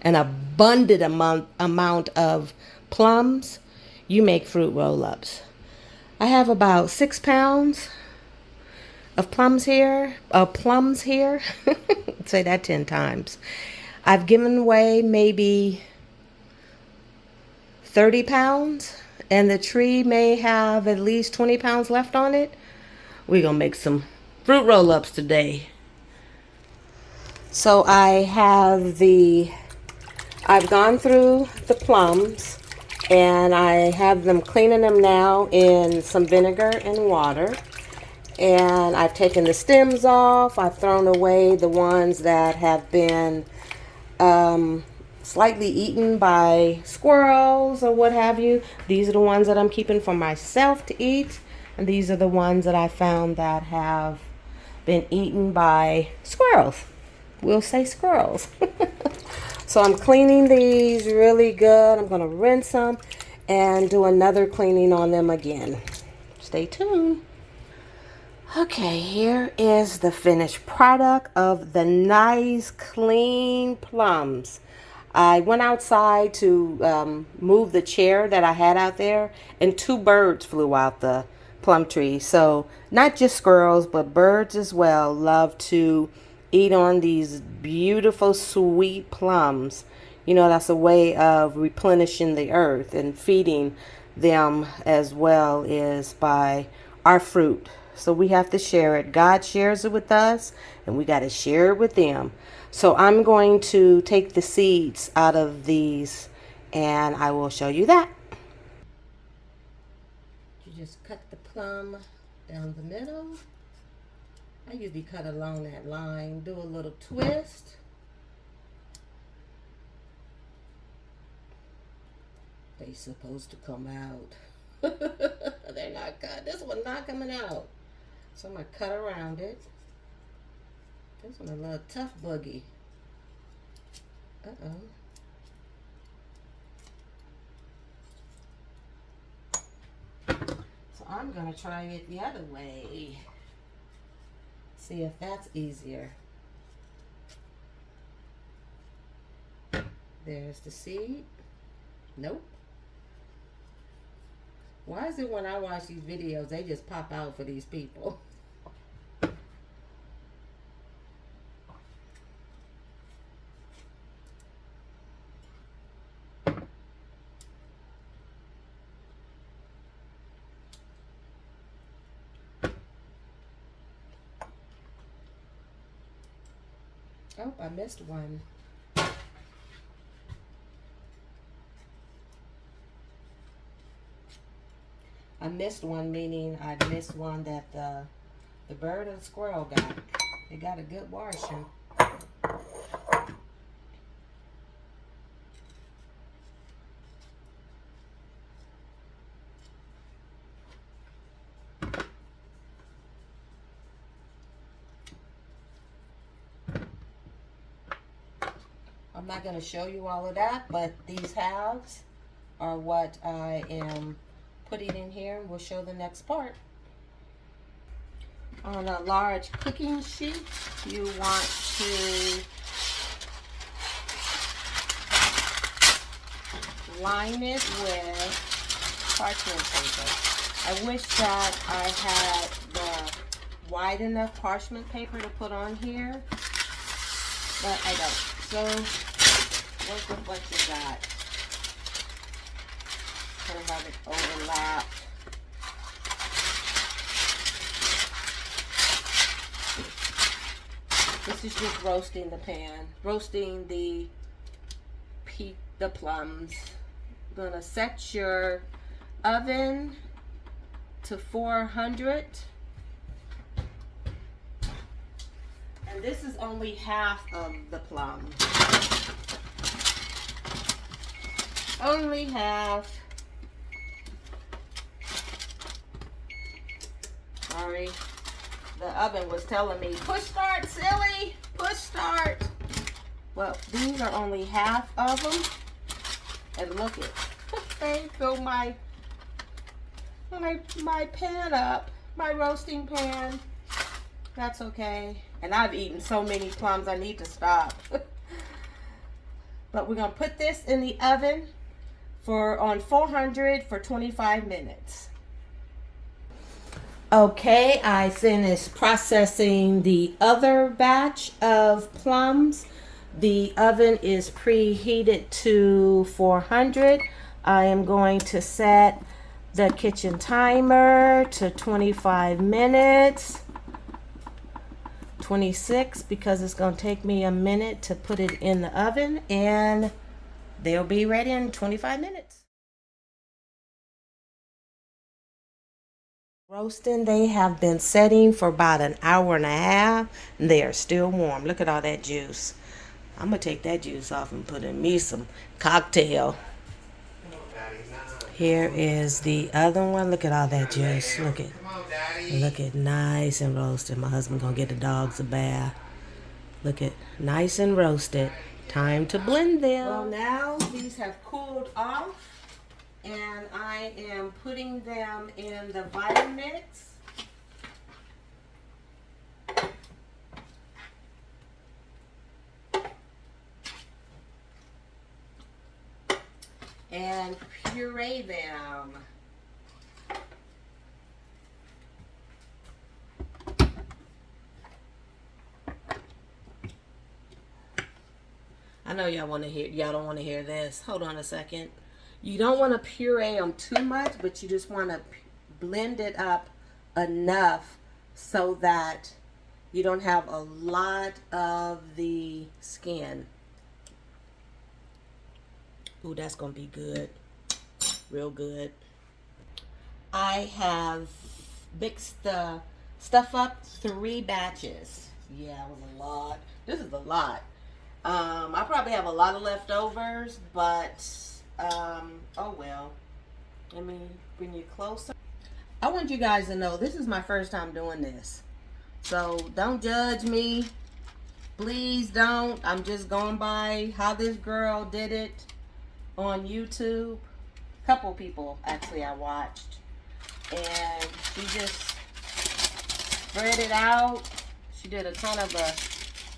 an abundant amount of plums, you make fruit roll-ups. I have about 6 pounds of plums here. Say that 10 times. I've given away maybe 30 pounds, and the tree may have at least 20 pounds left on it. We're gonna make some fruit roll-ups today. So I've gone through the plums, and I have them cleaning them now in some vinegar and water. And I've taken the stems off. I've thrown away the ones that have been slightly eaten by squirrels or what have you. These are the ones that I'm keeping for myself to eat. And these are the ones that I found that have been eaten by squirrels. We'll say squirrels. So I'm cleaning these really good. I'm going to rinse them and do another cleaning on them again. Stay tuned. Okay, here is the finished product of the nice clean plums. I went outside to move the chair that I had out there, and 2 birds flew out the plum tree. So not just squirrels, but birds as well love to eat on these beautiful sweet plums. You know, that's a way of replenishing the earth and feeding them, as well as by our fruit. So we have to share it. God shares it with us, and we got to share it with them. So I'm going to take the seeds out of these, and I will show you that. You just cut the plum down the middle. I usually cut along that line, do a little twist. They're supposed to come out. They're not cut. This one's not coming out. So I'm going to cut around it. This one's a little tough boogie. Uh-oh. So I'm going to try it the other way. See if that's easier. There's the seed. Nope. Why is it when I watch these videos, they just pop out for these people? Oh, I missed one. I missed one, meaning I missed one that the bird or the squirrel got. They got a good washing. I'm not going to show you all of that, but these halves are what I am putting in here. We'll show the next part. On a large cooking sheet, you want to line it with parchment paper. I wish that I had the wide enough parchment paper to put on here, but I don't. So work with what you got. Kind of have it overlap. This is just roasting the pan, roasting the plums. You're gonna set your oven to 400. And this is only half of the plum. Only half. Sorry. The oven was telling me, push start, silly, push start. Well, these are only half of them. And look at, they fill my pan up, my roasting pan. That's okay. And I've eaten so many plums, I need to stop. But we're gonna put this in the oven on 400 for 25 minutes. Okay, I finished processing the other batch of plums. The oven is preheated to 400. I am going to set the kitchen timer to 25 minutes. 26, because it's going to take me a minute to put it in the oven, and they'll be ready in 25 minutes. Roasting, they have been setting for about an hour and a half, and they are still warm. Look at all that juice. I'm going to take that juice off and put in me some cocktail. Here is the other one. Look at all that juice. Look at nice and roasted. My husband going to get the dogs a bath. Look at nice and roasted. Time to blend them. Well, now these have cooled off, and I am putting them in the vitamix. And puree them. I know y'all don't want to hear this. Hold on a second. You don't want to puree them too much, but you just want to blend it up enough so that you don't have a lot of the skin. Ooh, that's going to be good. Real good. I have mixed the stuff up 3 batches. Yeah, it was a lot. This is a lot. I probably have a lot of leftovers, but oh well. Let me bring you closer. I want you guys to know this is my first time doing this. So don't judge me. Please don't. I'm just going by how this girl did it on YouTube. A couple people actually I watched. And she just spread it out. She did a kind of a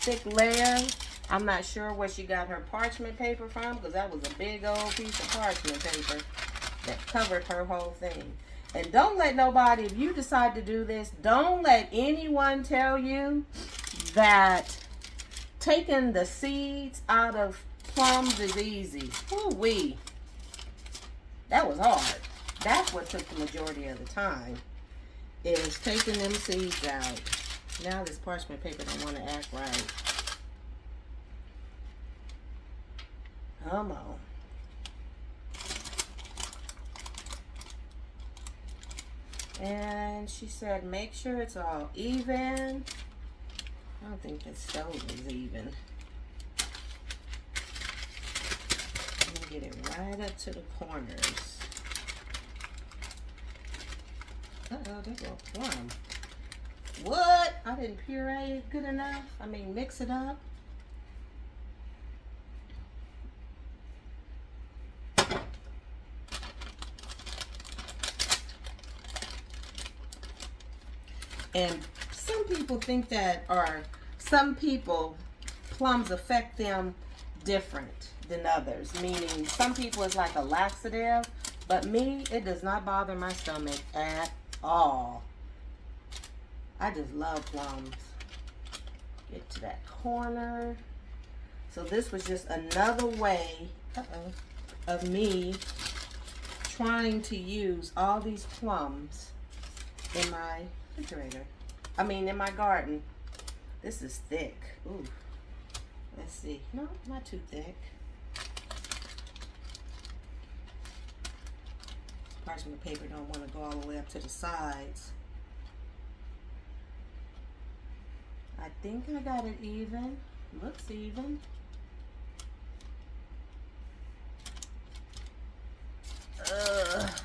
thick layer. I'm not sure where she got her parchment paper from, because that was a big old piece of parchment paper that covered her whole thing. And don't let nobody, if you decide to do this, don't let anyone tell you that taking the seeds out of plums is easy. Woo-wee. That was hard. That's what took the majority of the time, is taking them seeds out. Now this parchment paper don't want to act right. Come on. And she said, make sure it's all even. I don't think the stove is even. I'm gonna get it right up to the corners. Uh-oh, there go a plum. What? I didn't puree it good enough? I mean, mix it up. And some people think that, or some people, plums affect them different than others. Meaning, some people it's like a laxative, but me, it does not bother my stomach at all. I just love plums. Get to that corner. So this was just another way of me trying to use all these plums in my refrigerator. I mean, in my garden. This is thick. Ooh. Let's see. No, not too thick. Parchment paper don't want to go all the way up to the sides. I think I got it even. Looks even.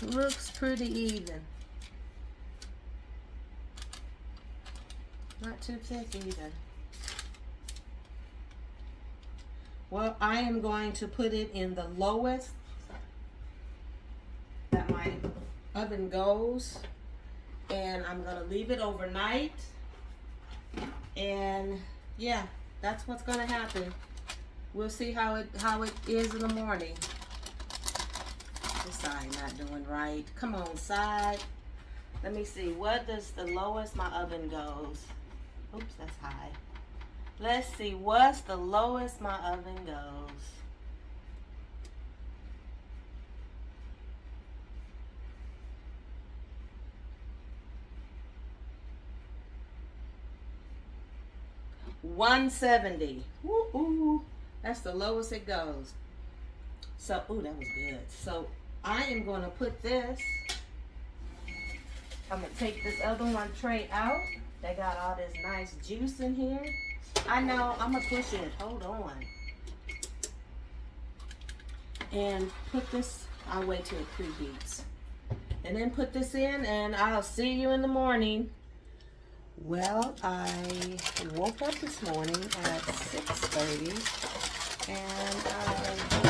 Looks pretty even. Not too thick either. Well, I am going to put it in the lowest that my oven goes, and I'm going to leave it overnight. And yeah, that's what's going to happen. We'll see how it is in the morning. This side not doing right. Come on, side. Let me see. What does the lowest my oven goes? Oops, that's high. Let's see. What's the lowest my oven goes? $170. Ooh, that's the lowest it goes. So, ooh, that was good. So I am going to put this. I'm going to take this other one tray out. They got all this nice juice in here. I know, I'm going to push it. Hold on. And put this, I'll wait till it preheats. And then put this in, and I'll see you in the morning. Well, I woke up this morning at 6:30, and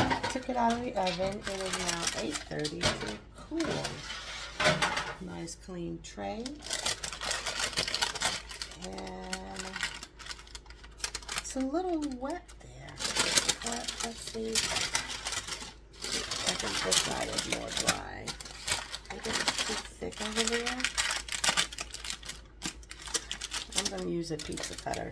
I took it out of the oven. It is now 8:30 to cool. Nice clean tray. And it's a little wet there. But let's see. I think this side is more dry. I think it's too thick over there. I'm going to use a pizza cutter.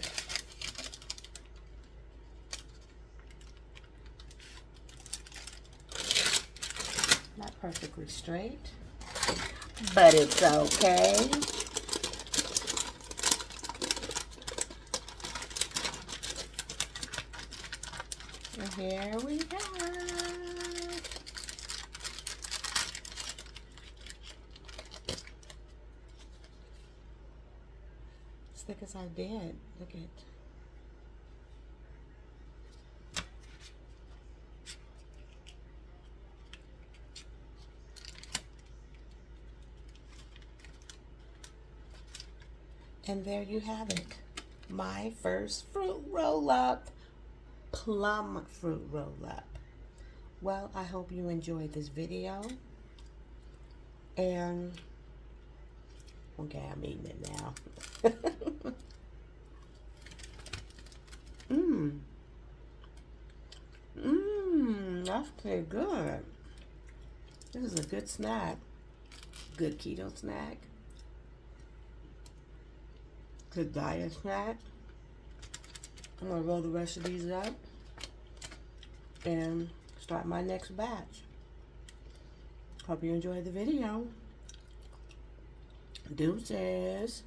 Not perfectly straight, but it's okay. And here we go. As thick as I did. Look at. And there you have it. My first fruit roll-up. Plum fruit roll-up. Well, I hope you enjoyed this video. And okay, I'm eating it now. That's pretty good. This is a good snack. Good keto snack. Good diet snack. I'm gonna roll the rest of these up and start my next batch. Hope you enjoyed the video. Deuces.